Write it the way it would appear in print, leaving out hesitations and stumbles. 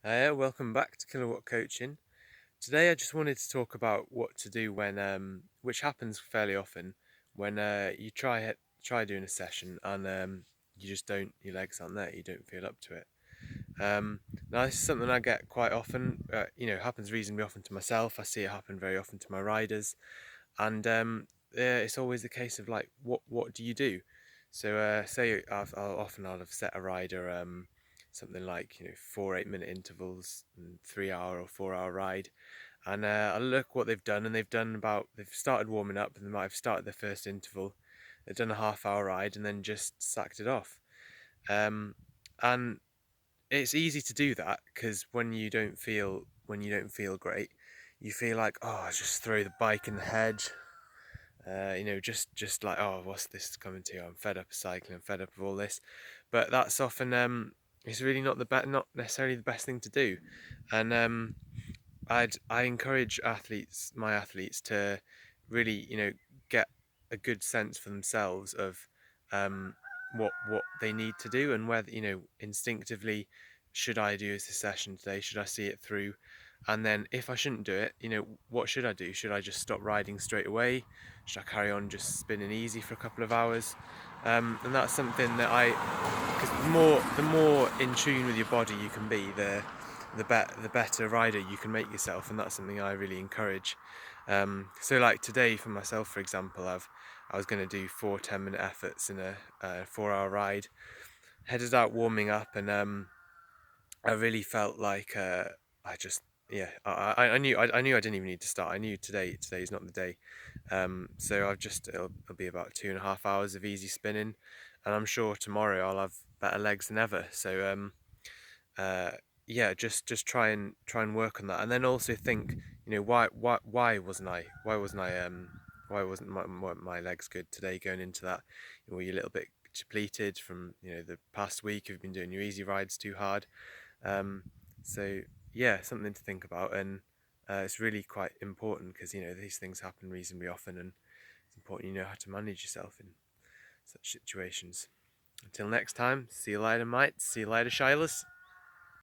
Welcome back to Kilowatt Coaching. Today I just wanted to talk about what to do when, which happens fairly often, when you try doing a session and you just don't, your legs aren't there, you don't feel up to it. Now this is something I get quite often. Happens reasonably often to myself. I see it happen very often to my riders, and it's always the case of like, what do you do? So say I'll have set a rider something like 4 8 minute intervals and 3 hour or 4 hour ride, and I look what they've done, and they've started warming up, and they might have started their first interval, they've done a half-hour ride, and then just sacked it off. Um, and it's easy to do that because when you don't feel great, you feel like, oh, just throw the bike in the hedge. Just like, oh, what's this coming to? I'm fed up of cycling. I'm fed up of all this. But that's often it's really not necessarily the best thing to do. And I encourage my athletes, to really, get a good sense for themselves of what they need to do, and whether, instinctively, should I do this session today? Should I see it through? And then if I shouldn't do it, what should I do? Should I just stop riding straight away? Should I carry on just spinning easy for a couple of hours? And that's something that because the more in tune with your body you can be, the better rider you can make yourself, and that's something I really encourage. So like today for myself, for example, I was going to do 4 10 minute efforts in a 4 hour ride. Headed out warming up, and I really felt like I just yeah I knew I didn't even need to start. I knew today's not the day. So it'll be about 2.5 hours of easy spinning, and I'm sure tomorrow I'll have better legs than ever. So uh, yeah, just try and work on that, and then also think, why wasn't my legs good today going into that? Were you a little bit depleted from the past week? You've been doing your easy rides too hard. um, so yeah, something to think about, and it's really quite important because these things happen reasonably often, and it's important you know how to manage yourself in such situations. Until next time, see you later, mates. See you later, Shilas.